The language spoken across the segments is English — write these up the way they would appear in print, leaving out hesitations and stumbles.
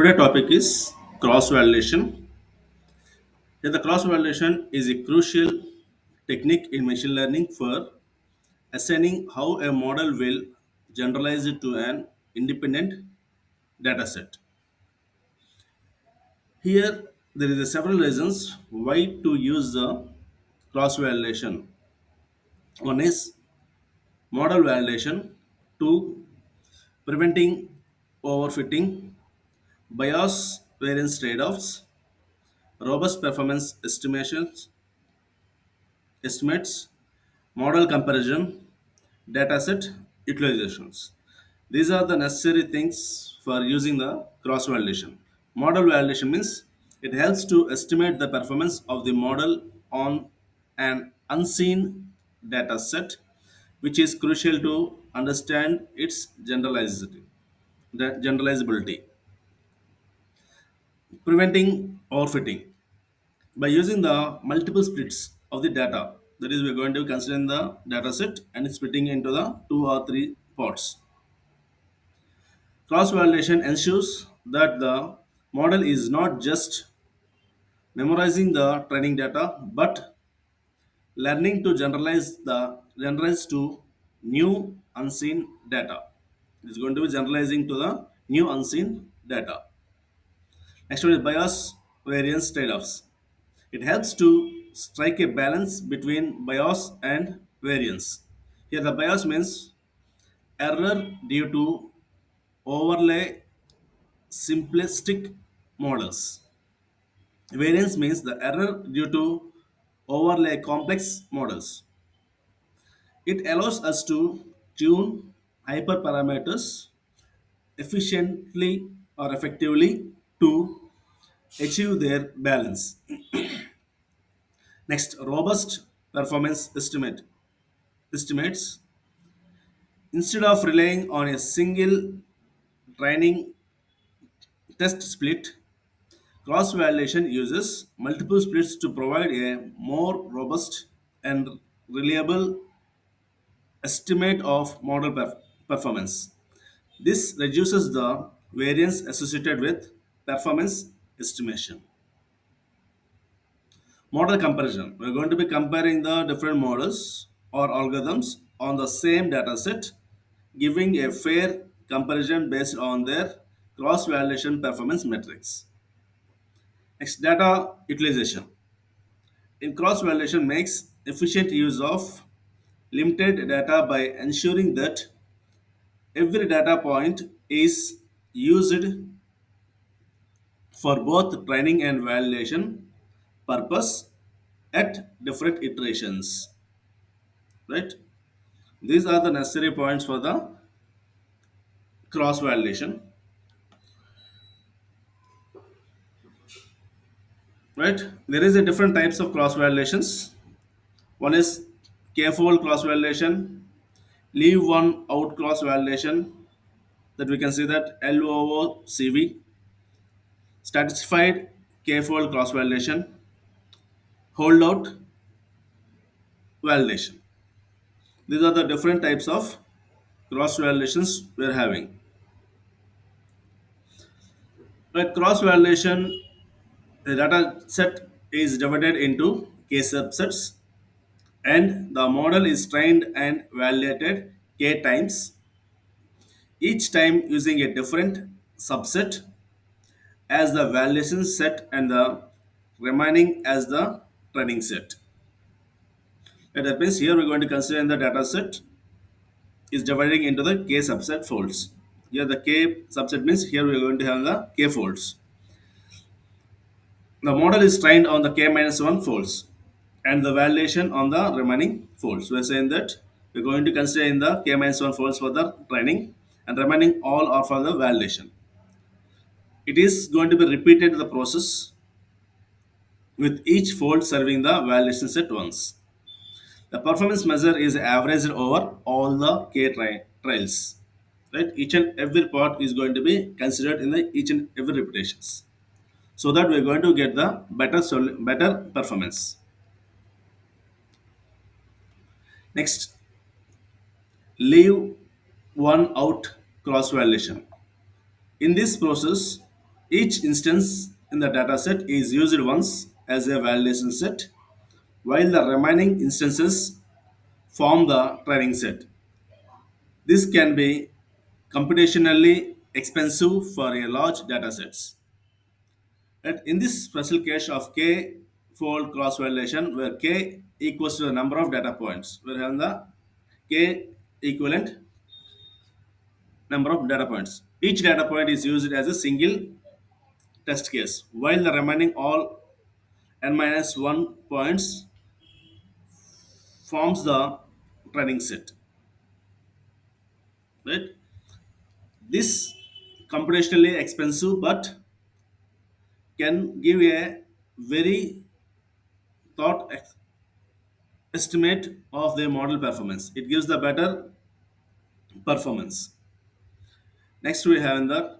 Today topic is cross validation. Here the cross validation is a crucial technique in machine learning for assigning how a model will generalize it to an independent data set. Here there is a several reasons why to use the cross validation. One is model validation, two preventing overfitting, bias variance trade-offs, robust performance estimates, model comparison, dataset utilizations. These are the necessary things for using the cross validation. Model validation means it helps to estimate the performance of the model on an unseen data set, which is crucial to understand its generalizability. Preventing overfitting. By using the multiple splits of the data, that is, we're going to consider the data set and splitting into the two or three parts. Cross validation ensures that the model is not just memorizing the training data but learning to generalize to new unseen data. It's going to be generalizing to the new unseen data. Next one is bias variance trade-offs. It helps to strike a balance between bias and variance. Here, the bias means error due to overlay simplistic models. Variance means the error due to overlay complex models. It allows us to tune hyperparameters efficiently or effectively to achieve their balance. Next, robust performance estimates. Instead of relying on a single training test split, cross validation uses multiple splits to provide a more robust and reliable estimate of model performance. This reduces the variance associated with performance estimation. Model comparison. We're going to be comparing the different models or algorithms on the same data set, giving a fair comparison based on their cross validation performance metrics. Next, data utilization. In cross validation makes efficient use of limited data by ensuring that every data point is used for both training and validation purpose at different iterations. Right? These are the necessary points for the cross validation. Right? There is a different types of cross validations. One is k-fold cross validation, leave one out cross validation, that we can see that LOOCV, stratified k-fold cross validation, holdout validation. These are the different types of cross validations we are having. Right, cross validation, the data set is divided into k subsets and the model is trained and validated k times, each time using a different subset as the validation set and the remaining as the training set. And that means here we're going to consider in the data set is dividing into the k subset folds. Here the k subset means here we're going to have the k folds. The model is trained on the k minus 1 folds and the validation on the remaining folds. We're saying that we're going to consider in the k minus 1 folds for the training and remaining all are for the validation. It is going to be repeated the process with each fold serving the validation set once. The performance measure is averaged over all the k trials. Right? Each and every part is going to be considered in the each and every repetitions, so that we are going to get the better performance. Next, leave one out cross validation. In this process, Each instance in the dataset is used once as a validation set, while the remaining instances form the training set. This can be computationally expensive for a large datasets. And in this special case of k-fold cross validation, where k equals to the number of data points, we have the k equivalent number of data points. Each data point is used as a single test case, while the remaining all n minus 1 points forms the training set. Right? This computationally expensive but can give a very thought estimate of the model performance. It gives the better performance. Next, we have the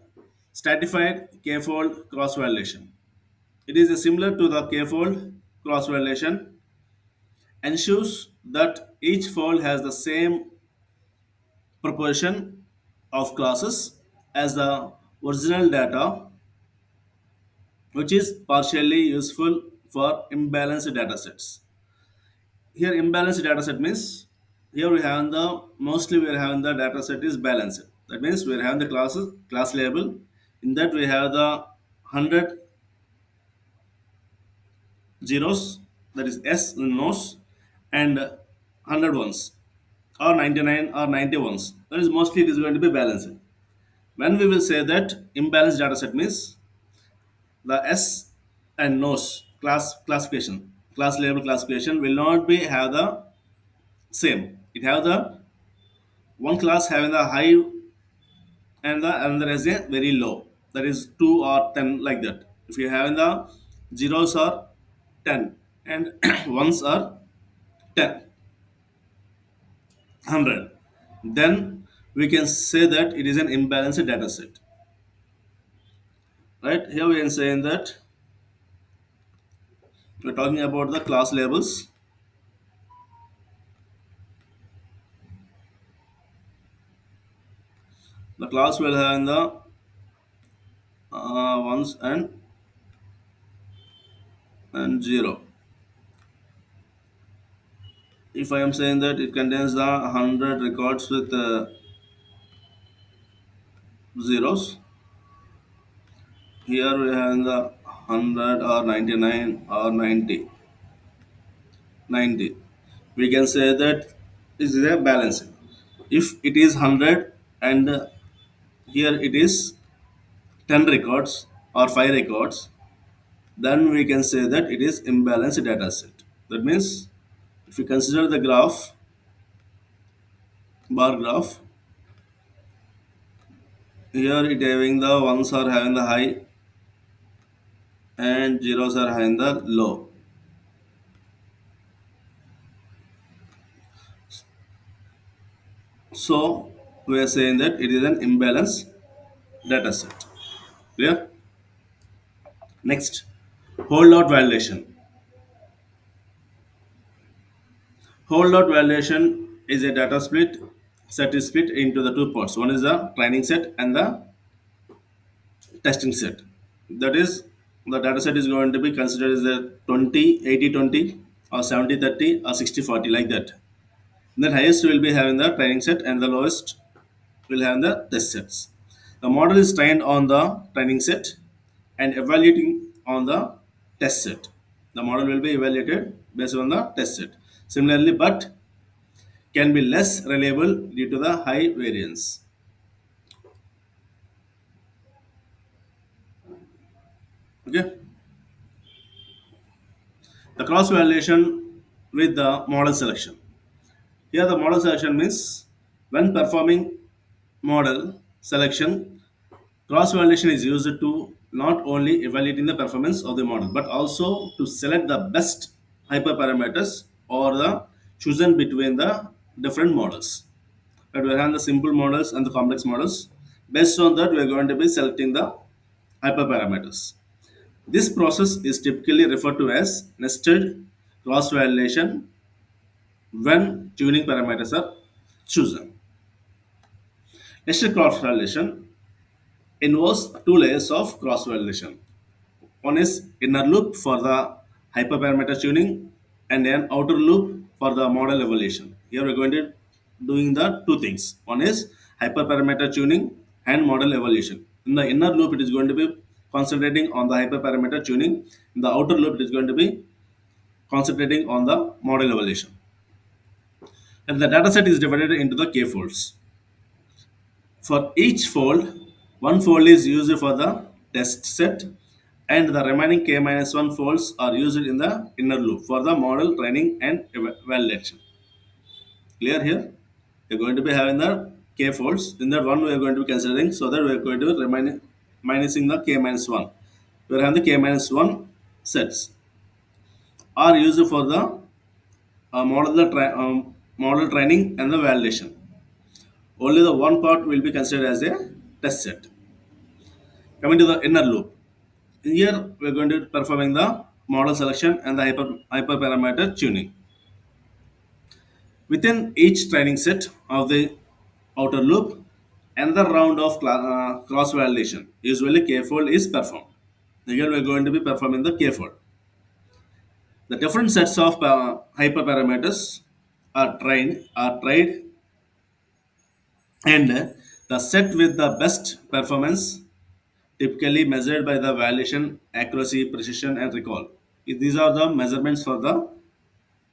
stratified k-fold cross validation. It is similar to the k-fold cross validation, ensures that each fold has the same proportion of classes as the original data, which is partially useful for imbalanced datasets. Here, imbalanced dataset means here we have the mostly we are having the dataset is balanced. That means we are having the class label. In that we have the 100 zeros, that is S in nodes, and 100 ones, or 99 or 90 ones. That is mostly it is going to be balanced. When we will say that imbalanced dataset means the S and nodes class label classification will not be have the same. It have the one class having the high and the another has a very low. That is 2 or 10 like that. If you have the zeros are 10 and ones are 10, 100, then we can say that it is an imbalanced data set. Right? Here we are saying that we're talking about the class labels. The class will have the ones and zero. If I am saying that it contains the 100 records with zeros, here we have the 100 or 99 or 90. We can say that this is a balance. If it is 100 and here it is 10 records or 5 records, then we can say that it is imbalanced data set. That means if you consider the graph, bar graph, here it having the ones are having the high and zeros are having the low. So we are saying that it is an imbalanced data set. Clear? Next, holdout validation. Holdout validation is a data set is split into the two parts. One is the training set and the testing set. That is, the data set is going to be considered as a 20-80-20 or 70-30 or 60-40 like that. The highest will be having the training set and the lowest will have the test sets. The model is trained on the training set and evaluating on the test set. The model will be evaluated based on the test set. Similarly, but can be less reliable due to the high variance. Okay. The cross validation with the model selection. Here the model selection means when performing model selection, cross validation is used to not only evaluating the performance of the model but also to select the best hyperparameters or the chosen between the different models. But we have the simple models and the complex models. Based on that, we are going to be selecting the hyperparameters. This process is typically referred to as nested cross validation when tuning parameters are chosen. Nested cross validation, involves two layers of cross validation. One is inner loop for the hyperparameter tuning and an outer loop for the model evaluation. Here we're going to doing the two things. One is hyperparameter tuning and model evaluation. In the inner loop, it is going to be concentrating on the hyperparameter tuning. In the outer loop, it is going to be concentrating on the model evaluation. And the dataset is divided into the k folds. For each fold, one fold is used for the test set, and the remaining k minus 1 folds are used in the inner loop for the model training and validation. Clear here? We're going to be having the k folds. In that one, we are going to be considering so that we are going to be minusing the k minus 1. We are having the k minus 1 sets are used for the model training and the validation. Only the one part will be considered as a test set. Coming to the inner loop. Here we are going to be performing the model selection and the hyperparameter tuning. Within each training set of the outer loop, another round of cross validation, usually k-fold, is performed. Here we are going to be performing the k-fold. The different sets of hyperparameters are tried, and the set with the best performance, typically measured by the validation, accuracy, precision, and recall. These are the measurements for the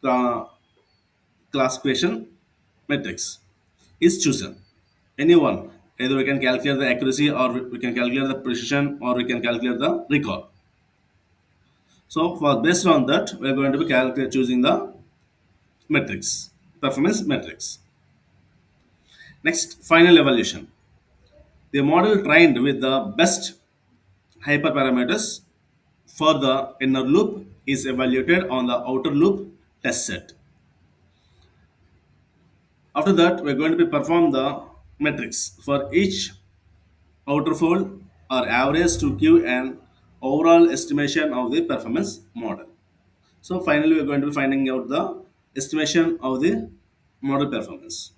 uh, classification matrix is chosen. Anyone, either we can calculate the accuracy or we can calculate the precision or we can calculate the recall. So for based on that, we are going to be choosing the metrics, performance metrics. Next, final evaluation. The model trained with the best hyperparameters for the inner loop is evaluated on the outer loop test set. After that, we're going to be perform the metrics for each outer fold or average to give an overall estimation of the performance model. So finally, we're going to be finding out the estimation of the model performance.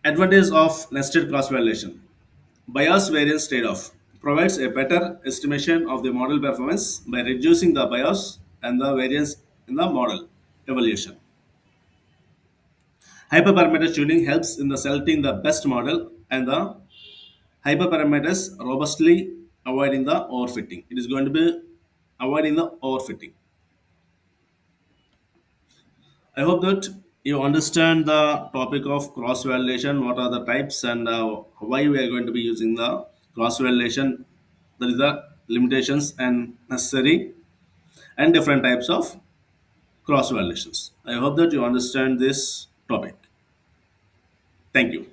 Advantage of nested cross validation. Bias variance trade-off provides a better estimation of the model performance by reducing the bias and the variance in the model evaluation. Hyperparameter tuning helps in the selecting the best model and the hyperparameters robustly avoiding the overfitting. It is going to be avoiding the overfitting. I hope that you understand the topic of cross validation, what are the types and why we are going to be using the cross validation. That is the limitations and necessary and different types of cross validations. I hope that you understand this topic. Thank you.